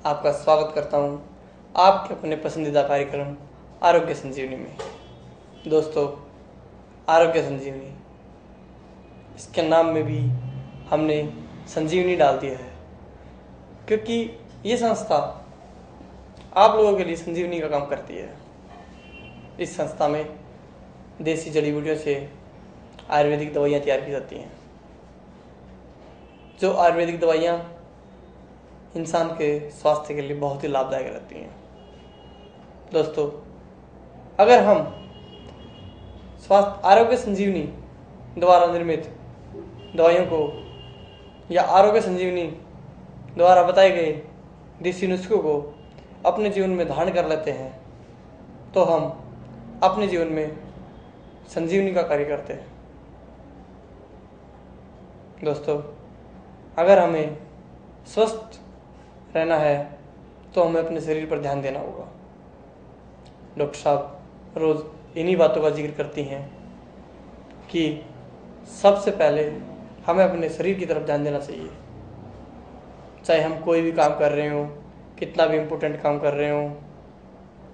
आपका स्वागत करता हूं आपके अपने पसंदीदा कार्यक्रम आरोग्य संजीवनी में। दोस्तों, आरोग्य संजीवनी, इसके नाम में भी हमने संजीवनी डाल दिया है, क्योंकि ये संस्था आप लोगों के लिए संजीवनी का काम करती है। इस संस्था में देसी जड़ी बूटियों से आयुर्वेदिक दवाइयाँ तैयार की जाती हैं। जो आयुर्वेदिक दवाइयाँ इंसान के स्वास्थ्य के लिए बहुत ही लाभदायक रहती हैं। दोस्तों, अगर हम स्वास्थ्य आरोग्य संजीवनी द्वारा निर्मित दवाइयों को या आरोग्य संजीवनी द्वारा बताए गए देसी नुस्खों को अपने जीवन में धारण कर लेते हैं, तो हम अपने जीवन में संजीवनी का कार्य करते हैं। दोस्तों, अगर हमें स्वस्थ रहना है तो हमें अपने शरीर पर ध्यान देना होगा। डॉक्टर साहब रोज़ इन्हीं बातों का जिक्र करती हैं कि सबसे पहले हमें अपने शरीर की तरफ ध्यान देना चाहिए। चाहे हम कोई भी काम कर रहे हों, कितना भी इम्पोर्टेंट काम कर रहे हों,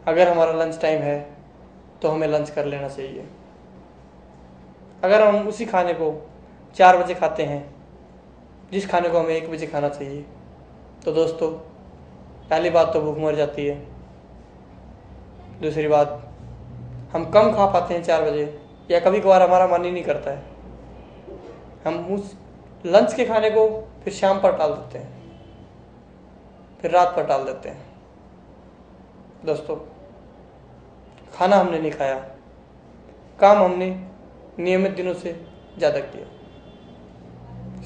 अगर हमारा लंच टाइम है तो हमें लंच कर लेना चाहिए। अगर हम उसी खाने को 4 बजे खाते हैं जिस खाने को हमें 1 बजे खाना चाहिए, तो दोस्तों, पहली बात तो भूख मर जाती है। दूसरी बात, हम कम खा पाते हैं 4 बजे, या कभी कभार हमारा मन ही नहीं करता है। हम उस लंच के खाने को फिर शाम पर टाल देते हैं, फिर रात पर टाल देते हैं। दोस्तों, खाना हमने नहीं खाया, काम हमने नियमित दिनों से ज़्यादा किया,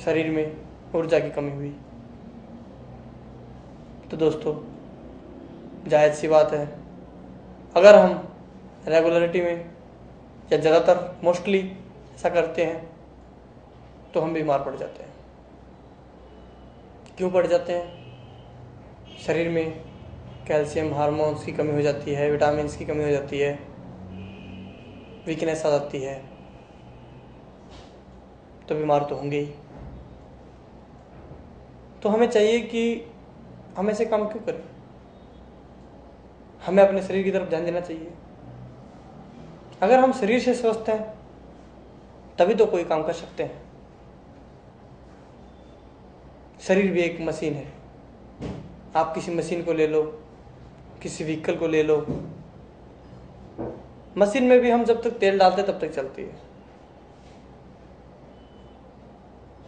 शरीर में ऊर्जा की कमी हुई। तो दोस्तों, जायज़ सी बात है, अगर हम रेगुलरिटी में या ज़्यादातर मोस्टली ऐसा करते हैं तो हम बीमार पड़ जाते हैं। क्यों पड़ जाते हैं? शरीर में कैल्शियम हार्मोन्स की कमी हो जाती है, विटामिन्स की कमी हो जाती है, वीकनेस आ जाती है, तो बीमार तो होंगे ही। तो हमें चाहिए कि हम ऐसे काम क्यों करें? हमें अपने शरीर की तरफ ध्यान देना चाहिए। अगर हम शरीर से स्वस्थ हैं तभी तो कोई काम कर सकते हैं। शरीर भी एक मशीन है। आप किसी मशीन को ले लो, किसी व्हीकल को ले लो, मशीन में भी हम जब तक तेल डालते तब तक चलती है।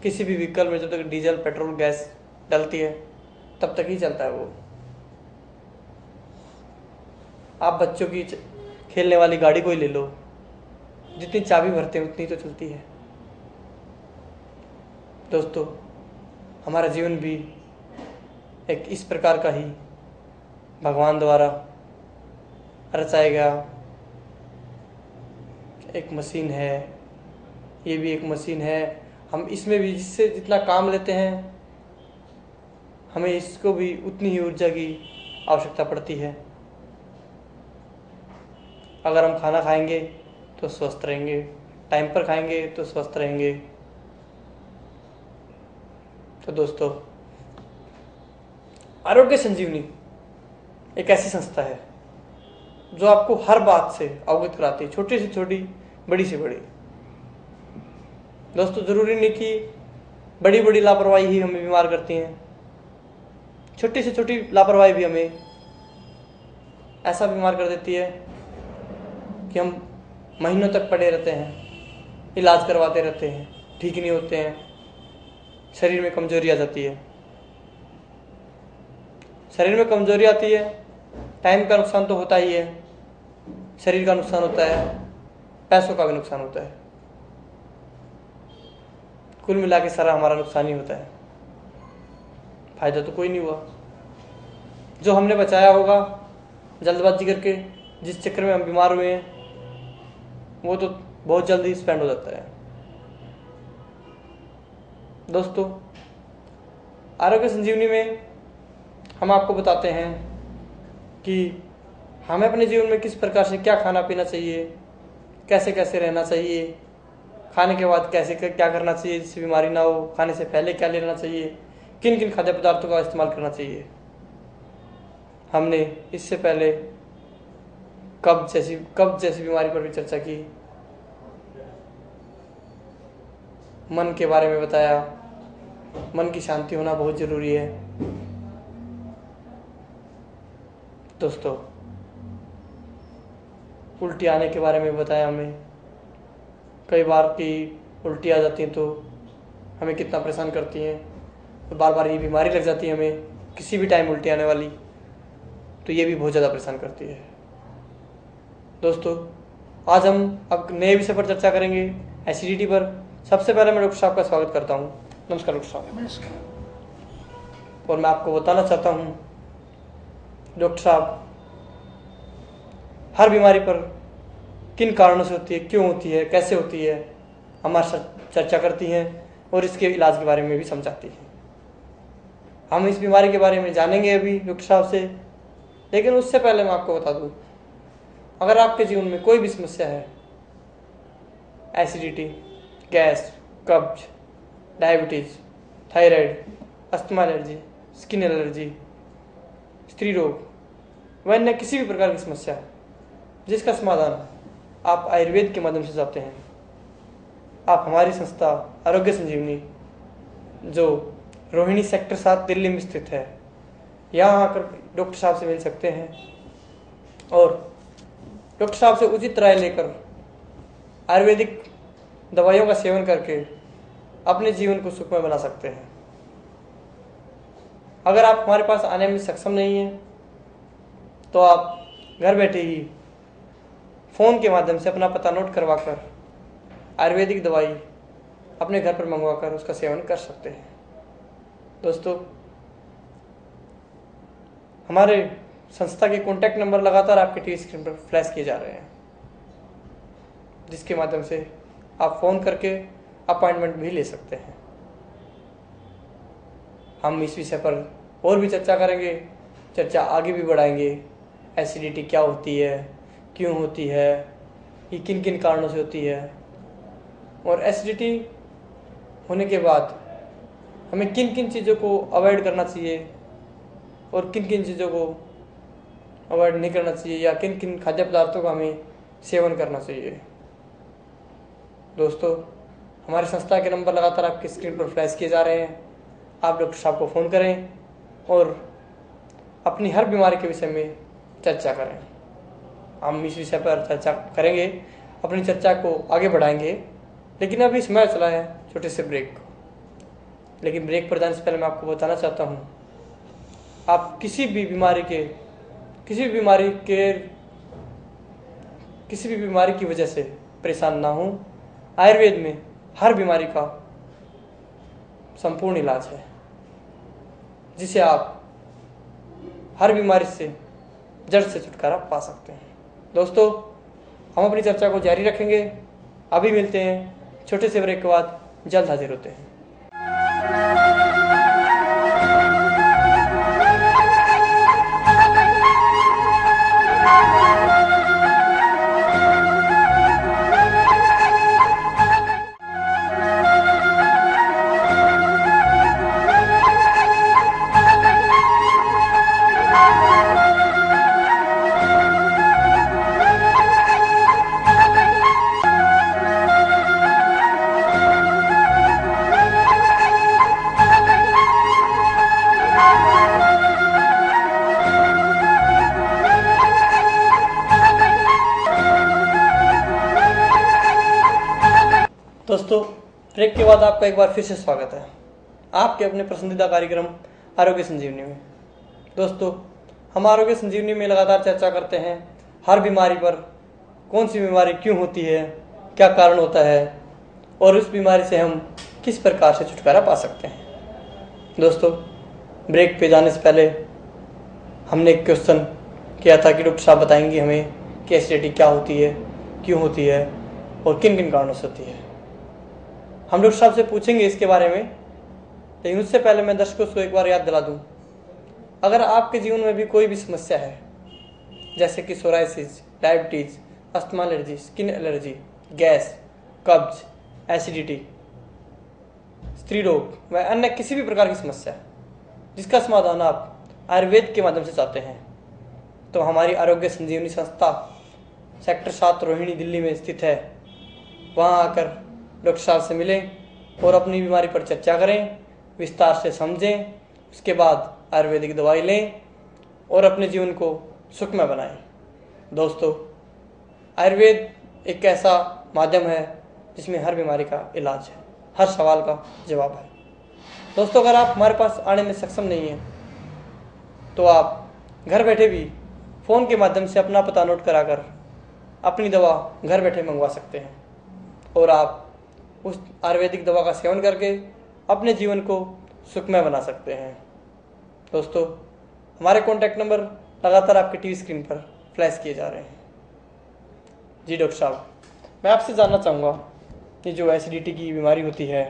किसी भी व्हीकल में जब तक डीजल पेट्रोल गैस डलती है तब तक ही चलता है वो। आप बच्चों की खेलने वाली गाड़ी को ही ले लो, जितनी चाबी भरते हैं उतनी तो चलती है। दोस्तों, हमारा जीवन भी एक इस प्रकार का ही भगवान द्वारा रचाया गया एक मशीन है। ये भी एक मशीन है। हम इसमें भी जिससे जितना काम लेते हैं, हमें इसको भी उतनी ही ऊर्जा की आवश्यकता पड़ती है। अगर हम खाना खाएंगे तो स्वस्थ रहेंगे, टाइम पर खाएंगे तो स्वस्थ रहेंगे। तो दोस्तों, आरोग्य संजीवनी एक ऐसी संस्था है जो आपको हर बात से अवगत कराती है, छोटी से छोटी, बड़ी से बड़ी। दोस्तों, जरूरी नहीं कि बड़ी बड़ी लापरवाही ही हमें बीमार करती हैं। छोटी से छोटी लापरवाही भी हमें ऐसा बीमार कर देती है कि हम महीनों तक पड़े रहते हैं, इलाज करवाते रहते हैं, ठीक नहीं होते हैं, शरीर में कमजोरी आ जाती है। शरीर में कमजोरी आती है, टाइम का नुकसान तो होता ही है, शरीर का नुकसान होता है, पैसों का भी नुकसान होता है। कुल मिला के सारा हमारा नुकसान ही होता है, फायदा तो कोई नहीं हुआ। जो हमने बचाया होगा जल्दबाजी करके, जिस चक्कर में हम बीमार हुए हैं, वो तो बहुत जल्दी स्पेंड हो जाता है। दोस्तों, आरोग्य संजीवनी में हम आपको बताते हैं कि हमें अपने जीवन में किस प्रकार से क्या खाना पीना चाहिए, कैसे कैसे रहना चाहिए, खाने के बाद कैसे क्या करना चाहिए जिससे बीमारी ना हो, खाने से पहले क्या लेना चाहिए, किन किन खाद्य पदार्थों का इस्तेमाल करना चाहिए। हमने इससे पहले कब्ज जैसी बीमारी पर भी चर्चा की, मन के बारे में बताया, मन की शांति होना बहुत ज़रूरी है। दोस्तों, उल्टी आने के बारे में बताया हमें, कई बार की उल्टी आ जाती हैं तो हमें कितना परेशान करती हैं, तो बार बार ये बीमारी लग जाती है हमें किसी भी टाइम उल्टी आने वाली, तो ये भी बहुत ज़्यादा परेशान करती है। दोस्तों, आज हम अब नए विषय पर चर्चा करेंगे, एसिडिटी पर। सबसे पहले मैं डॉक्टर साहब का स्वागत करता हूँ। नमस्कार डॉक्टर साहब। नमस्कार। और मैं आपको बताना चाहता हूँ डॉक्टर साहब, हर बीमारी पर किन कारणों से होती है, क्यों होती है, कैसे होती है, हमारे साथ चर्चा करती हैं और इसके इलाज के बारे में भी समझाती हैं। हम इस बीमारी के बारे में जानेंगे अभी डॉक्टर साहब से, लेकिन उससे पहले मैं आपको बता दूं, अगर आपके जीवन में कोई भी समस्या है, एसिडिटी, गैस, कब्ज, diabetes, thyroid, asthma allergy, skin allergy, स्त्री रोग व अन्य किसी भी प्रकार की समस्या जिसका समाधान आप आयुर्वेद के माध्यम से चाहते हैं, आप हमारी संस्था आरोग्य संजीवनी, जो रोहिणी सेक्टर 7 दिल्ली में स्थित है, यहाँ आकर डॉक्टर साहब से मिल सकते हैं और डॉक्टर साहब से उचित राय लेकर आयुर्वेदिक दवाइयों का सेवन करके अपने जीवन को सुखमय बना सकते हैं। अगर आप हमारे पास आने में सक्षम नहीं हैं तो आप घर बैठे ही फ़ोन के माध्यम से अपना पता नोट करवाकर आयुर्वेदिक दवाई अपने घर पर मंगवाकर उसका सेवन कर सकते हैं। दोस्तों, हमारे संस्था के कॉन्टैक्ट नंबर लगातार आपके टीवी स्क्रीन पर फ्लैश किए जा रहे हैं, जिसके माध्यम से आप फ़ोन करके अपॉइंटमेंट भी ले सकते हैं। हम इस विषय पर और भी चर्चा करेंगे, चर्चा आगे भी बढ़ाएंगे। एसिडिटी क्या होती है, क्यों होती है, ये किन किन कारणों से होती है, और एसिडिटी होने के बाद हमें किन किन चीज़ों को अवॉइड करना चाहिए और किन किन चीज़ों को अवॉइड नहीं करना चाहिए, या किन किन खाद्य पदार्थों का हमें सेवन करना चाहिए। दोस्तों, हमारी संस्था के नंबर लगातार आपकी स्क्रीन पर फ्लैश किए जा रहे हैं। आप डॉक्टर साहब को फ़ोन करें और अपनी हर बीमारी के विषय में चर्चा करें। हम इस विषय पर चर्चा करेंगे, अपनी चर्चा को आगे बढ़ाएंगे, लेकिन अभी समय चला है छोटे से ब्रेक को। लेकिन ब्रेक पर जाने से पहले मैं आपको बताना चाहता हूँ, आप किसी भी बीमारी की वजह से परेशान ना हो। आयुर्वेद में हर बीमारी का संपूर्ण इलाज है, जिसे आप हर बीमारी से जड़ से छुटकारा पा सकते हैं। दोस्तों, हम अपनी चर्चा को जारी रखेंगे। अभी मिलते हैं छोटे से ब्रेक के बाद, जल्द हाजिर होते हैं। दोस्तों, ब्रेक के बाद आपका एक बार फिर से स्वागत है आपके अपने पसंदीदा कार्यक्रम आरोग्य संजीवनी में। दोस्तों, हम आरोग्य संजीवनी में लगातार चर्चा करते हैं हर बीमारी पर, कौन सी बीमारी क्यों होती है, क्या कारण होता है और उस बीमारी से हम किस प्रकार से छुटकारा पा सकते हैं। दोस्तों, ब्रेक पे जाने से पहले हमने एक क्वेश्चन किया था कि डॉक्टर साहब बताएंगे हमें कि एसिडिटी क्या होती है, क्यों होती है और किन किन कारणों से होती है। हम डॉक्टर साहब से पूछेंगे इसके बारे में, लेकिन उससे पहले मैं दर्शकों को एक बार याद दिला दूं, अगर आपके जीवन में भी कोई भी समस्या है, जैसे कि psoriasis, diabetes, asthma allergy, skin allergy, gas, कब्ज, एसिडिटी, स्त्री रोग व अन्य किसी भी प्रकार की समस्या जिसका समाधान आप आयुर्वेद के माध्यम से चाहते हैं, तो हमारी आरोग्य संजीवनी संस्था सेक्टर 7 रोहिणी दिल्ली में स्थित है। वहाँ आकर डॉक्टर साहब से मिलें और अपनी बीमारी पर चर्चा करें, विस्तार से समझें, उसके बाद आयुर्वेदिक दवाई लें और अपने जीवन को सुखमय बनाएं। दोस्तों, आयुर्वेद एक ऐसा माध्यम है जिसमें हर बीमारी का इलाज है, हर सवाल का जवाब है। दोस्तों, अगर आप हमारे पास आने में सक्षम नहीं हैं तो आप घर बैठे भी फ़ोन के माध्यम से अपना पता नोट कराकर अपनी दवा घर बैठे मंगवा सकते हैं और आप उस आयुर्वेदिक दवा का सेवन करके अपने जीवन को सुखमय बना सकते हैं। दोस्तों, हमारे कॉन्टैक्ट नंबर लगातार आपके टीवी स्क्रीन पर फ्लैश किए जा रहे हैं। जी डॉक्टर साहब, मैं आपसे जानना चाहूँगा कि जो एसिडिटी की बीमारी होती है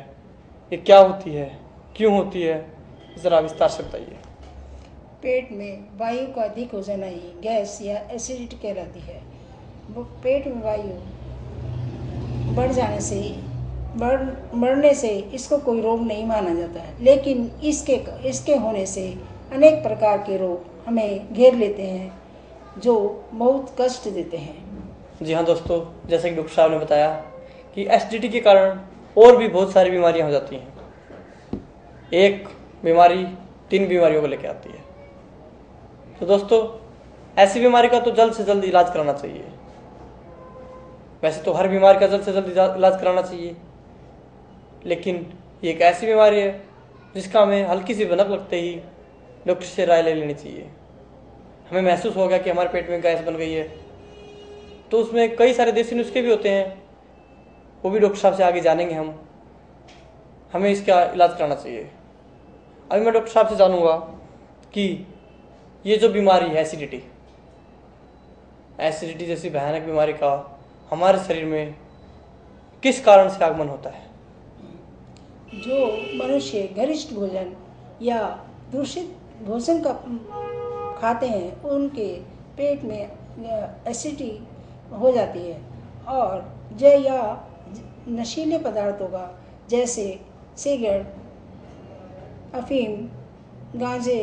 ये क्या होती है, क्यों होती है, ज़रा विस्तार से बताइए। पेट में वायु का अधिक हो जाना ही गैस या एसिडिटी कहलाती है। पेट में वायु बढ़ने से इसको कोई रोग नहीं माना जाता है, लेकिन इसके होने से अनेक प्रकार के रोग हमें घेर लेते हैं जो बहुत कष्ट देते हैं। जी हाँ दोस्तों, जैसे कि डॉक्टर साहब ने बताया कि एसिडिटी के कारण और भी बहुत सारी बीमारियां हो जाती हैं। एक बीमारी 3 बीमारियों को लेकर आती है। तो दोस्तों, ऐसी बीमारी का तो जल्द से जल्द इलाज कराना चाहिए। वैसे तो हर बीमारी का जल्द से जल्द इलाज कराना चाहिए, लेकिन ये एक ऐसी बीमारी है जिसका हमें हल्की सी भनक लगते ही डॉक्टर से राय ले लेनी चाहिए। हमें महसूस हो गया कि हमारे पेट में गैस बन गई है, तो उसमें कई सारे देसी नुस्खे भी होते हैं, वो भी डॉक्टर साहब से आगे जानेंगे हम। हमें इसका इलाज कराना चाहिए। अभी मैं डॉक्टर साहब से जानूंगा कि ये जो बीमारी है एसिडिटी जैसी भयानक बीमारी का हमारे शरीर में किस कारण से आगमन होता है। जो मनुष्य गरिष्ठ भोजन या दूषित भोजन का खाते हैं उनके पेट में एसिडिटी हो जाती है, और जय या नशीले पदार्थों का जैसे सिगरेट, अफीम, गांजे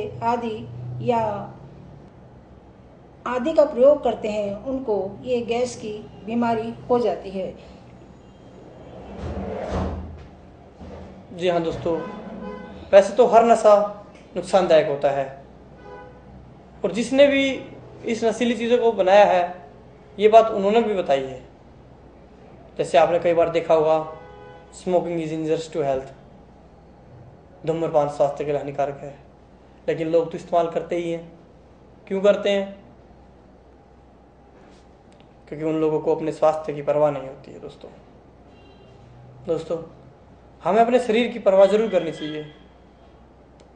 आदि का प्रयोग करते हैं, उनको ये गैस की बीमारी हो जाती है। जी हाँ दोस्तों, वैसे तो हर नशा नुकसानदायक होता है, और जिसने भी इस नशीली चीज़ों को बनाया है ये बात उन्होंने भी बताई है। जैसे आपने कई बार देखा होगा, smoking is injurious to health, धूम्रपान स्वास्थ्य के लिए हानिकारक है, लेकिन लोग तो इस्तेमाल करते ही हैं। क्यों करते हैं? क्योंकि उन लोगों को अपने स्वास्थ्य की परवाह नहीं होती है। दोस्तों, हमें अपने शरीर की परवाह जरूर करनी चाहिए।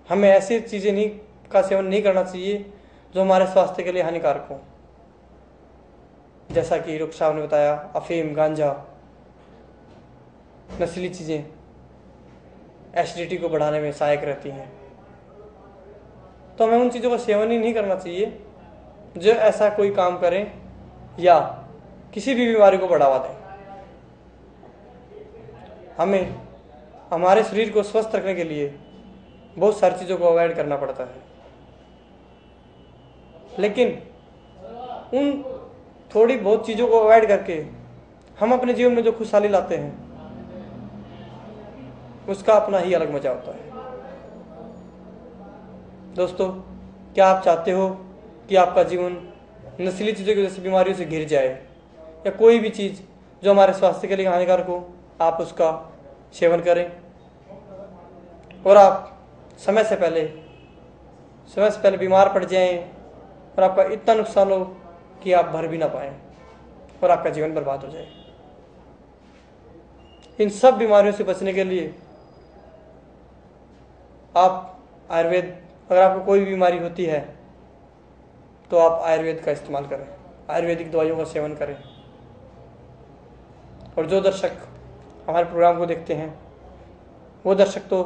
हमें ऐसी चीज़ें का सेवन नहीं करना चाहिए जो हमारे स्वास्थ्य के लिए हानिकारक हो। जैसा कि डॉक्टर साहब ने बताया, अफीम, गांजा, नशीली चीज़ें एसिडिटी को बढ़ाने में सहायक रहती हैं, तो हमें उन चीज़ों का सेवन ही नहीं करना चाहिए जो ऐसा कोई काम करें या किसी भी बीमारी को बढ़ावा दें। हमें हमारे शरीर को स्वस्थ रखने के लिए बहुत सारी चीज़ों को अवॉइड करना पड़ता है, लेकिन उन थोड़ी बहुत चीज़ों को अवॉइड करके हम अपने जीवन में जो खुशहाली लाते हैं उसका अपना ही अलग मजा होता है। दोस्तों, क्या आप चाहते हो कि आपका जीवन नस्ली चीज़ों की वजह से बीमारियों से घिर जाए, या कोई भी चीज़ जो हमारे स्वास्थ्य के लिए हानिकारक हो आप उसका सेवन करें और आप समय से पहले बीमार पड़ जाएं और आपका इतना नुकसान हो कि आप भर भी ना पाएं और आपका जीवन बर्बाद हो जाए? इन सब बीमारियों से बचने के लिए आप अगर आपको कोई भी बीमारी होती है तो आप आयुर्वेद का इस्तेमाल करें, आयुर्वेदिक दवाइयों का सेवन करें। और जो दर्शक हमारे प्रोग्राम को देखते हैं वो दर्शक तो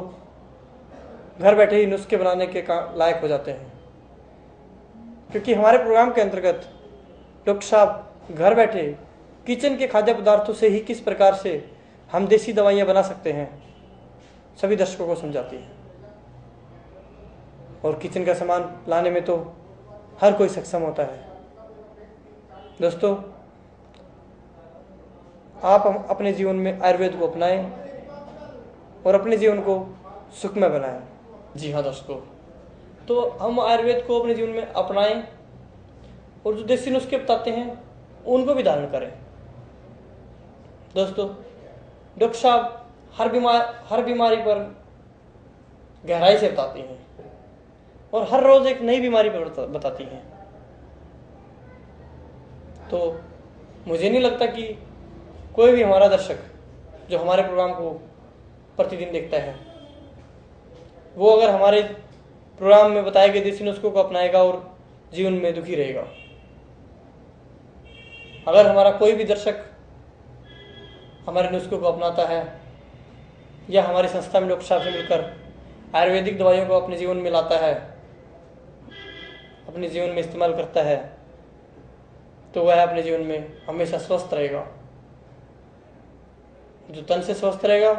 घर बैठे ही नुस्खे बनाने के लायक हो जाते हैं, क्योंकि हमारे प्रोग्राम के अंतर्गत डॉक्टर साहब घर बैठे किचन के खाद्य पदार्थों से ही किस प्रकार से हम देसी दवाइयाँ बना सकते हैं सभी दर्शकों को समझाती है। और किचन का सामान लाने में तो हर कोई सक्षम होता है, दोस्तों, आप अपने जीवन में आयुर्वेद को अपनाएं और अपने जीवन को सुखमय बनाएं। जी हाँ दोस्तों, तो हम आयुर्वेद को अपने जीवन में अपनाएं और जो देसी नुस्खे बताते हैं उनको भी धारण करें। दोस्तों, डॉक्टर साहब हर बीमारी पर गहराई से बताती हैं और हर रोज एक नई बीमारी पर बताती हैं। तो मुझे नहीं लगता कि कोई भी हमारा दर्शक जो हमारे प्रोग्राम को प्रतिदिन देखता है वो अगर हमारे प्रोग्राम में बताए गए देसी नुस्खों को अपनाएगा और जीवन में दुखी रहेगा। अगर हमारा कोई भी दर्शक हमारे नुस्खों को अपनाता है या हमारी संस्था में डॉक्टर साहब से मिलकर आयुर्वेदिक दवाइयों को अपने जीवन में लाता है, अपने जीवन में इस्तेमाल करता है, तो वह अपने जीवन में हमेशा स्वस्थ रहेगा। जो तन से स्वस्थ रहेगा,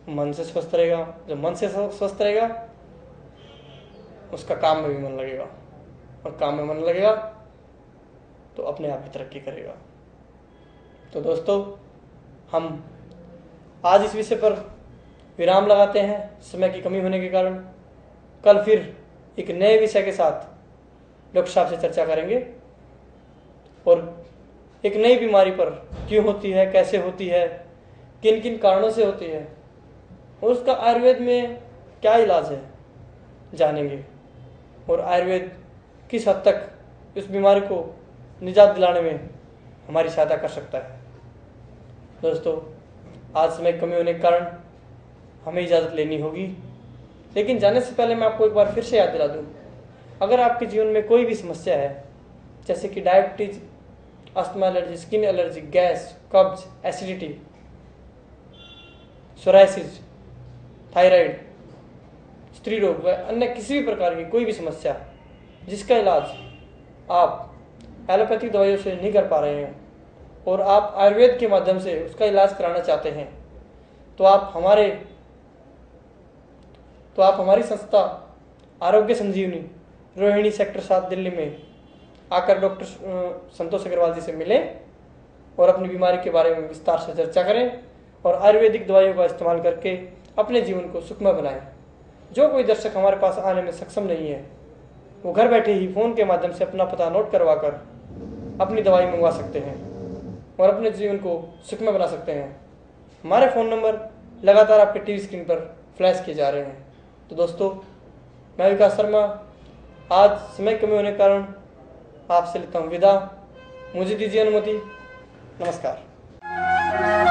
मन से स्वस्थ रहेगा। जो मन से स्वस्थ रहेगा उसका काम में भी मन लगेगा, और काम में मन लगेगा तो अपने आप ही तरक्की करेगा। तो दोस्तों, हम आज इस विषय पर विराम लगाते हैं समय की कमी होने के कारण। कल फिर एक नए विषय के साथ डॉक्टर साहब से चर्चा करेंगे और एक नई बीमारी पर क्यों होती है, कैसे होती है, किन किन कारणों से होती है और उसका आयुर्वेद में क्या इलाज है जानेंगे, और आयुर्वेद किस हद तक इस बीमारी को निजात दिलाने में हमारी सहायता कर सकता है। दोस्तों, आज समय कमी होने के कारण हमें इजाज़त लेनी होगी, लेकिन जाने से पहले मैं आपको एक बार फिर से याद दिला दूं, अगर आपके जीवन में कोई भी समस्या है जैसे कि diabetes, asthma allergy, skin allergy, gas, कब्ज, एसिडिटी, सोराइसिस, थायराइड, स्त्री रोग व अन्य किसी भी प्रकार की कोई भी समस्या जिसका इलाज आप एलोपैथिक दवाइयों से नहीं कर पा रहे हैं और आप आयुर्वेद के माध्यम से उसका इलाज कराना चाहते हैं, तो आप हमारी संस्था आरोग्य संजीवनी रोहिणी सेक्टर 7 दिल्ली में आकर डॉक्टर संतोष अग्रवाल जी से मिलें और अपनी बीमारी के बारे में विस्तार से चर्चा करें और आयुर्वेदिक दवाइयों का इस्तेमाल करके अपने जीवन को सुखमय बनाएं। जो कोई दर्शक हमारे पास आने में सक्षम नहीं है वो घर बैठे ही फ़ोन के माध्यम से अपना पता नोट करवा कर अपनी दवाई मंगवा सकते हैं और अपने जीवन को सुखमय बना सकते हैं। हमारे फ़ोन नंबर लगातार आपके टीवी स्क्रीन पर फ्लैश किए जा रहे हैं। तो दोस्तों, मैं विकास शर्मा आज समय कमी होने के कारण आपसे लेता हूँ विदा। मुझे दीजिए अनुमति। नमस्कार।